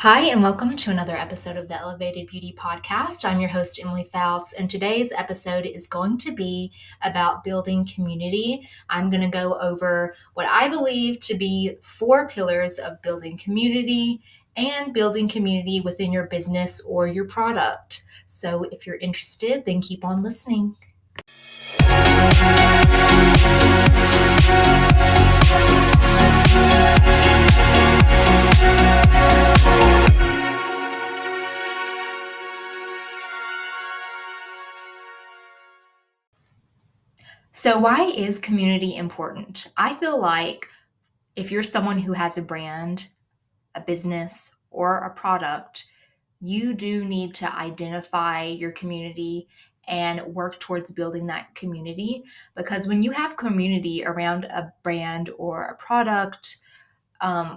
Hi, and welcome to another episode of the Elevated Beauty Podcast. I'm your host, Emily Fouts, and today's episode is going to be about building community. I'm going to go over what I believe to be 4 pillars of building community and building community within your business or your product. So if you're interested, then keep on listening. So, why is community important? I feel like if you're someone who has a brand, a business, or a product, you do need to identify your community and work towards building that community. Because when you have community around a brand or a product,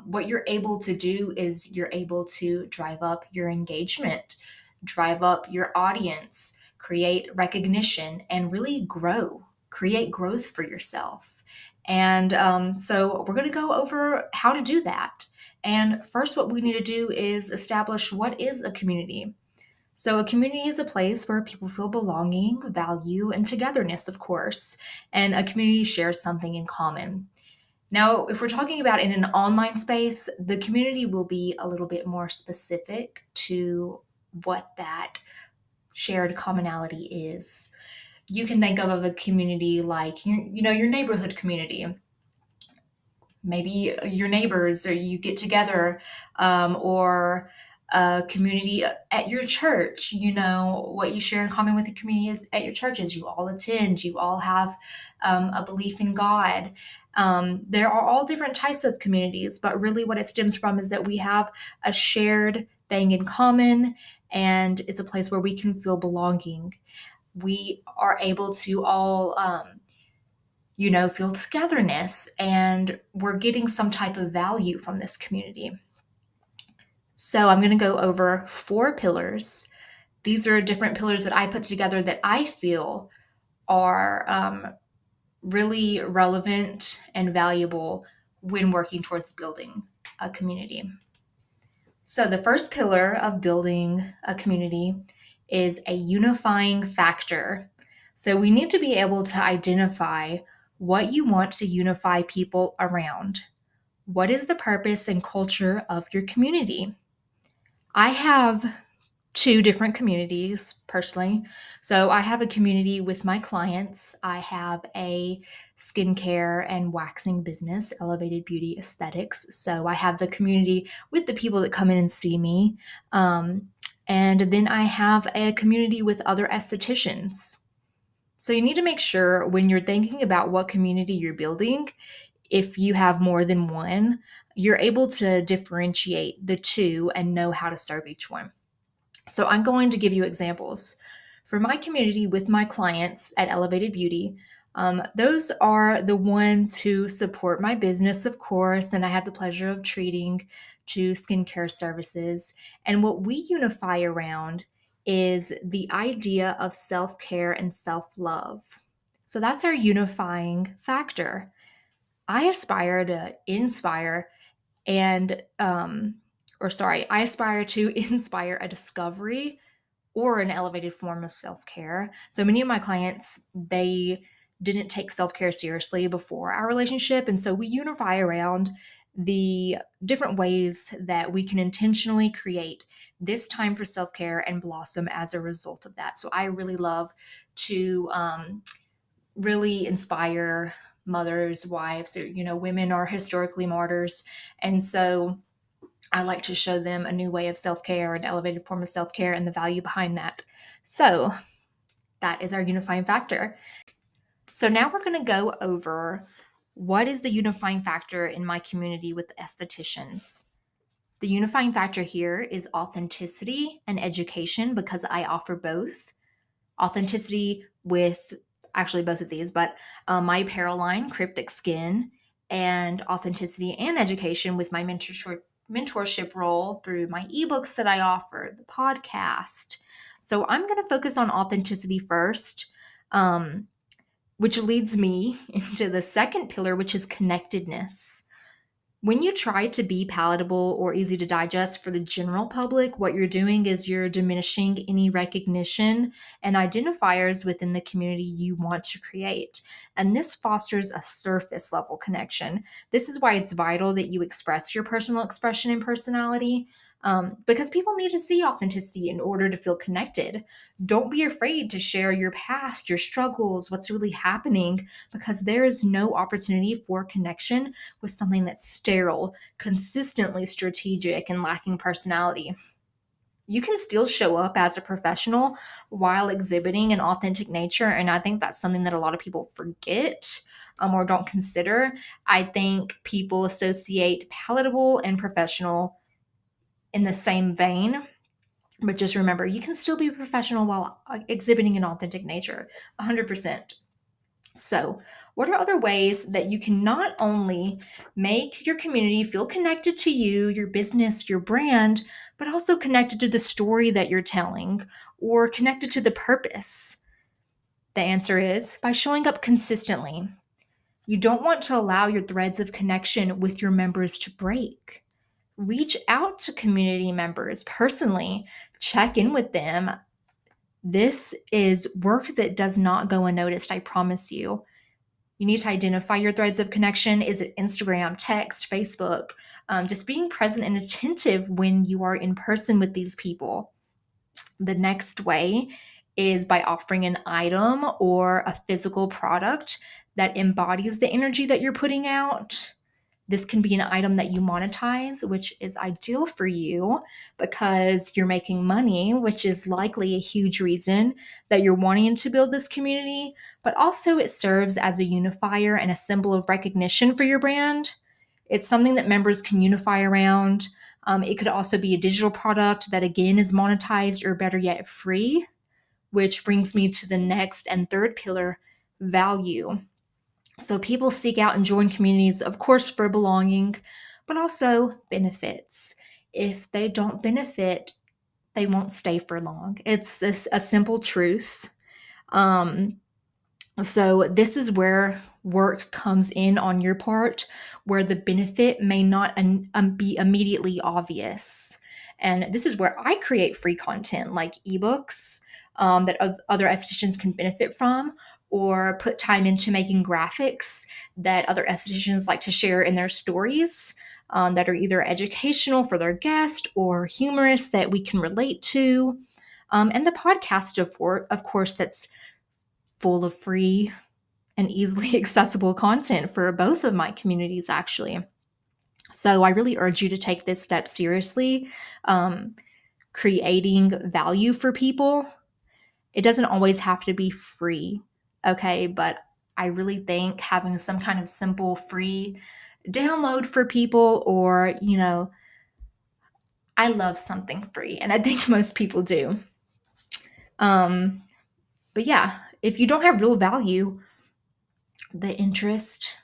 what you're able to do is you're able to drive up your engagement, drive up your audience, create recognition, and really create growth for yourself. And so we're going to go over how to do that. And first, what we need to do is establish what is a community. So, a community is a place where people feel belonging, value, and togetherness, of course. And a community shares something in common. Now, if we're talking about in an online space, the community will be a little bit more specific to what that shared commonality is. You can think of a community like your neighborhood community, maybe your neighbors, or you get together, or a community at your church. What you share in common with the community is at your church is you all attend, you all have a belief in God. There are all different types of communities, but really what it stems from is that we have a shared thing in common, and it's a place where we can feel belonging. We are able to all feel togetherness, and we're getting some type of value from this community. So I'm going to go over 4 pillars. These are different pillars that I put together that I feel are really relevant and valuable when working towards building a community. So the first pillar of building a community is a unifying factor. So we need to be able to identify what you want to unify people around. What is the purpose and culture of your community? I have 2 different communities personally. So I have a community with my clients. I have a skincare and waxing business, Elevated Beauty Aesthetics. So I have the community with the people that come in and see me. And then I have a community with other estheticians. So you need to make sure when you're thinking about what community you're building, if you have more than one, you're able to differentiate the two and know how to serve each one. So I'm going to give you examples. For my community with my clients at Elevated Beauty, those are the ones who support my business, of course, and I have the pleasure of treating to skincare services. And what we unify around is the idea of self care and self love. So that's our unifying factor. I aspire to inspire and, I aspire to inspire a discovery or an elevated form of self care. So many of my clients, they didn't take self care seriously before our relationship. And so we unify around the different ways that we can intentionally create this time for self care and blossom as a result of that. So I really love to really inspire mothers, wives, or, women are historically martyrs. And so I like to show them a new way of self care, an elevated form of self care, and the value behind that. So that is our unifying factor. So now we're going to go over what is the unifying factor in my community with estheticians. The unifying factor here is authenticity and education because I offer both. Authenticity with actually both of these, but my apparel line, Cryptic Skin, and authenticity and education with my mentorship role through my ebooks that I offer, the podcast. So I'm going to focus on authenticity first, which leads me into the second pillar, which is connectedness. When you try to be palatable or easy to digest for the general public, what you're doing is you're diminishing any recognition and identifiers within the community you want to create. And this fosters a surface level connection. This is why it's vital that you express your personal expression and personality. Because people need to see authenticity in order to feel connected. Don't be afraid to share your past, your struggles, what's really happening, because there is no opportunity for connection with something that's sterile, consistently strategic, and lacking personality. You can still show up as a professional while exhibiting an authentic nature. And I think that's something that a lot of people forget or don't consider. I think people associate palatable and professional in the same vein. But just remember, you can still be professional while exhibiting an authentic nature, 100%. So, what are other ways that you can not only make your community feel connected to you, your business, your brand, but also connected to the story that you're telling or connected to the purpose? The answer is by showing up consistently. You don't want to allow your threads of connection with your members to break. Reach out to community members personally, check in with them. This is work that does not go unnoticed, I promise you. You need to identify your threads of connection. Is it Instagram, text, Facebook? Just being present and attentive when you are in person with these people. The next way is by offering an item or a physical product that embodies the energy that you're putting out. This can be an item that you monetize, which is ideal for you because you're making money, which is likely a huge reason that you're wanting to build this community. But also, it serves as a unifier and a symbol of recognition for your brand. It's something that members can unify around. It could also be a digital product that, again, is monetized or better yet, free, which brings me to the next and third pillar, value. So people seek out and join communities, of course, for belonging, but also benefits. If they don't benefit, they won't stay for long. It's this a simple truth. Um, so this is where work comes in on your part, where the benefit may not be immediately obvious. And this is where I create free content like ebooks that other estheticians can benefit from, or put time into making graphics that other estheticians like to share in their stories that are either educational for their guest or humorous that we can relate to. And the podcast, of course, that's full of free and easily accessible content for both of my communities, actually. So I really urge you to take this step seriously. Creating value for people, it doesn't always have to be free, okay? But I really think having some kind of simple free download for people, or, I love something free, and I think most people do. Um, but yeah, if you don't have real value, the interest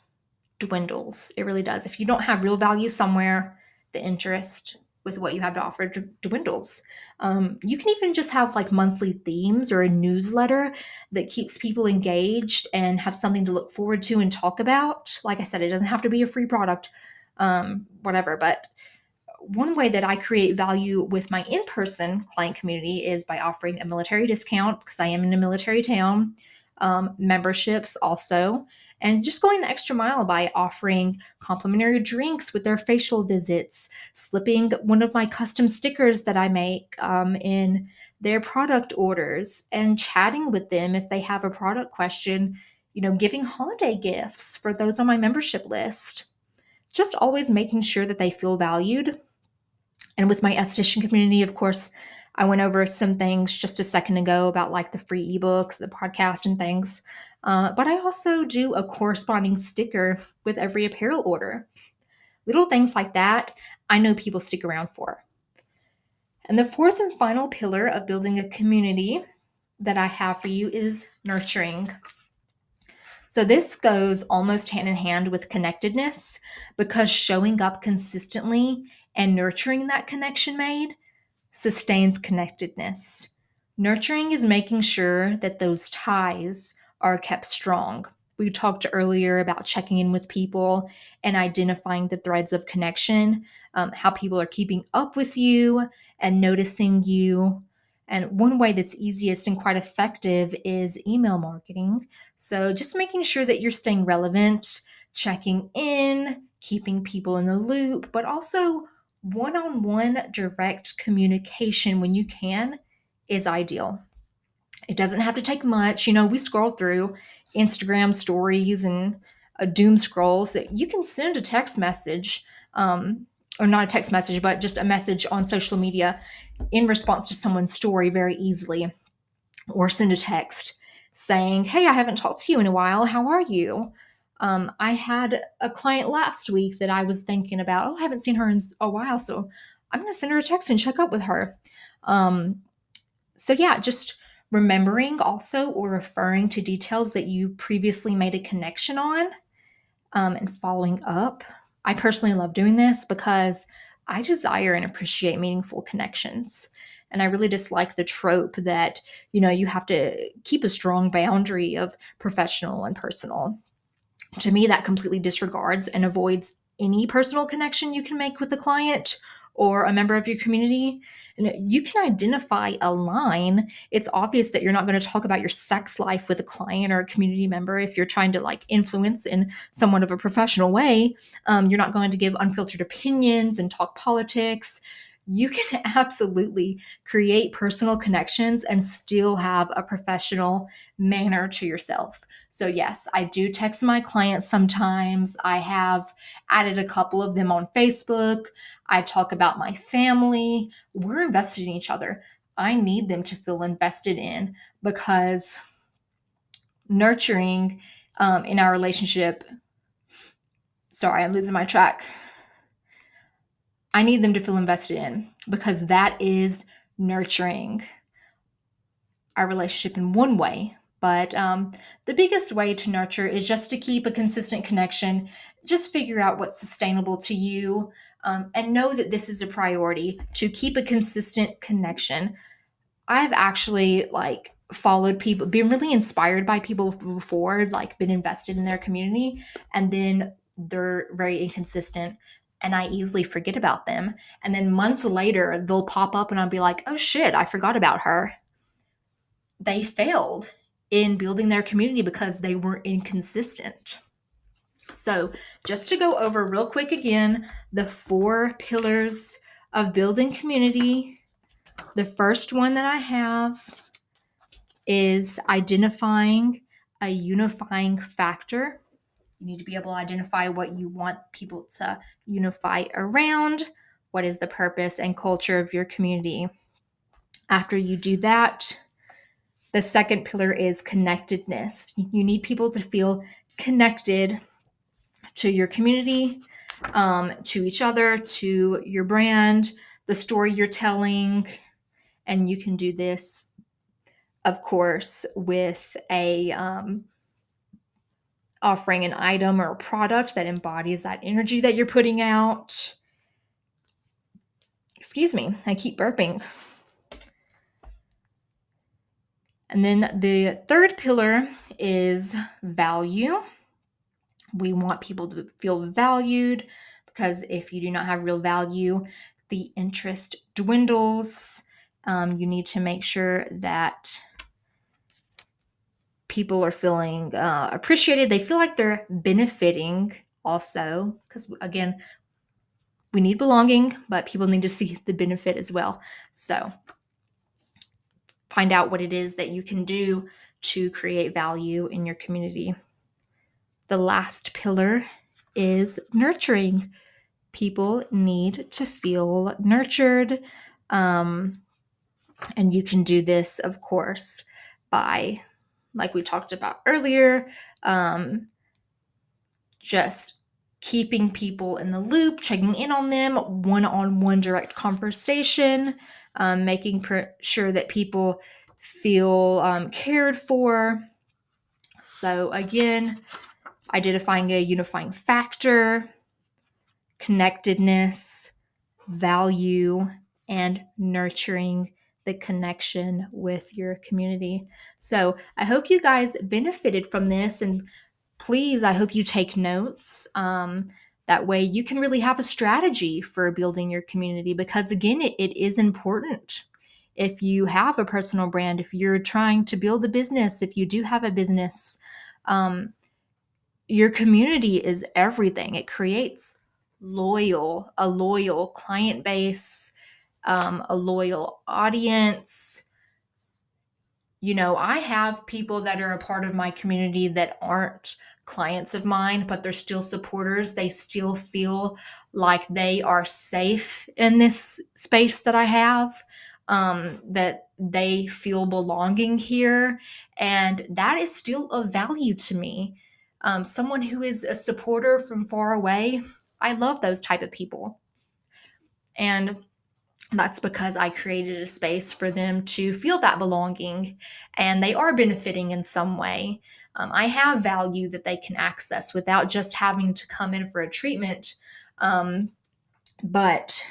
dwindles. It really does. If you don't have real value somewhere, the interest with what you have to offer dwindles. You can even just have like monthly themes or a newsletter that keeps people engaged and have something to look forward to and talk about. Like I said, it doesn't have to be a free product, whatever. But one way that I create value with my in person client community is by offering a military discount because I am in a military town, memberships also, and just going the extra mile by offering complimentary drinks with their facial visits, slipping one of my custom stickers that I make in their product orders, and chatting with them if they have a product question, giving holiday gifts for those on my membership list. Just always making sure that they feel valued. And with my esthetician community, of course, I went over some things just a second ago about like the free ebooks, the podcast, and things. But I also do a corresponding sticker with every apparel order. Little things like that, I know people stick around for. And the fourth and final pillar of building a community that I have for you is nurturing. So this goes almost hand in hand with connectedness, because showing up consistently and nurturing that connection made sustains connectedness. Nurturing is making sure that those ties are kept strong. we talked earlier about checking in with people and identifying the threads of connection, how people are keeping up with you and noticing you. And one way that's easiest and quite effective is email marketing. So just making sure that you're staying relevant, checking in, keeping people in the loop, but also one on one direct communication when you can is ideal. It doesn't have to take much. We scroll through Instagram stories and doom scrolls that you can send a text message, or not a text message, but just a message on social media in response to someone's story very easily, or send a text saying, "Hey, I haven't talked to you in a while. How are you?" I had a client last week that I was thinking about. Oh, I haven't seen her in a while, so I'm going to send her a text and check up with her. Um, so, yeah, just remembering also or referring to details that you previously made a connection on, and following up. I personally love doing this because I desire and appreciate meaningful connections. And I really dislike the trope that, you have to keep a strong boundary of professional and personal. To me, that completely disregards and avoids any personal connection you can make with a client or a member of your community. And you can identify a line. It's obvious that you're not going to talk about your sex life with a client or a community member if you're trying to influence in somewhat of a professional way. You're not going to give unfiltered opinions and talk politics. You can absolutely create personal connections and still have a professional manner to yourself. So, yes, I do text my clients sometimes. I have added a couple of them on Facebook. I talk about my family. We're invested in each other. I need them to feel invested in, because nurturing in our relationship. Sorry, I'm losing my track. I need them to feel invested in, because that is nurturing our relationship in one way. But the biggest way to nurture is just to keep a consistent connection. Just figure out what's sustainable to you, and know that this is a priority to keep a consistent connection. I've actually followed people, been really inspired by people before, been invested in their community, and then they're very inconsistent. And I easily forget about them. And then months later, they'll pop up and I'll be like, oh shit, I forgot about her. They failed in building their community because they were inconsistent. So, just to go over real quick again, the 4 pillars of building community. The first one that I have is identifying a unifying factor. You need to be able to identify what you want people to unify around. What is the purpose and culture of your community? After you do that, the second pillar is connectedness. You need people to feel connected to your community, to each other, to your brand, the story you're telling. And you can do this, of course, with offering an item or a product that embodies that energy that you're putting out. Excuse me, I keep burping. And then the third pillar is value. We want people to feel valued, because if you do not have real value, the interest dwindles. You need to make sure that people are feeling appreciated. They feel like they're benefiting also, because again, we need belonging, but people need to see the benefit as well. So find out what it is that you can do to create value in your community. The last pillar is nurturing. People need to feel nurtured. And you can do this, of course, by, like we talked about earlier, just keeping people in the loop, checking in on them, one-on-one direct conversation, making sure that people feel cared for. So again, identifying a unifying factor, connectedness, value, and nurturing the connection with your community. So I hope you guys benefited from this and please, I hope you take notes. That way you can really have a strategy for building your community, because again, it is important. If you have a personal brand, if you're trying to build a business, if you do have a business, um, your community is everything. It creates a loyal client base, a loyal audience. I have people that are a part of my community that aren't clients of mine, but they're still supporters. They still feel like they are safe in this space that I have, that they feel belonging here. And that is still of value to me. Someone who is a supporter from far away, I love those type of people. And that's because I created a space for them to feel that belonging, and they are benefiting in some way. I have value that they can access without just having to come in for a treatment. But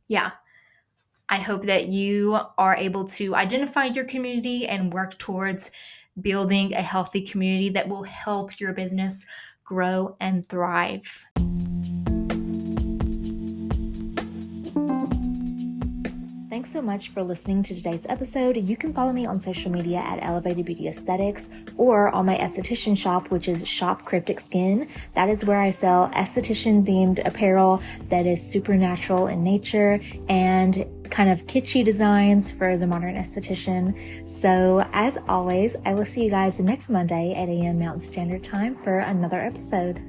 yeah, I hope that you are able to identify your community and work towards building a healthy community that will help your business grow and thrive. Thanks so much for listening to today's episode. You can follow me on social media at Elevated Beauty Aesthetics, or on my esthetician shop, which is Shop Cryptic Skin. That is where I sell esthetician themed apparel that is supernatural in nature and kind of kitschy designs for the modern esthetician. So as always, I will see you guys next Monday at 8 a.m. Mountain Standard Time for another episode.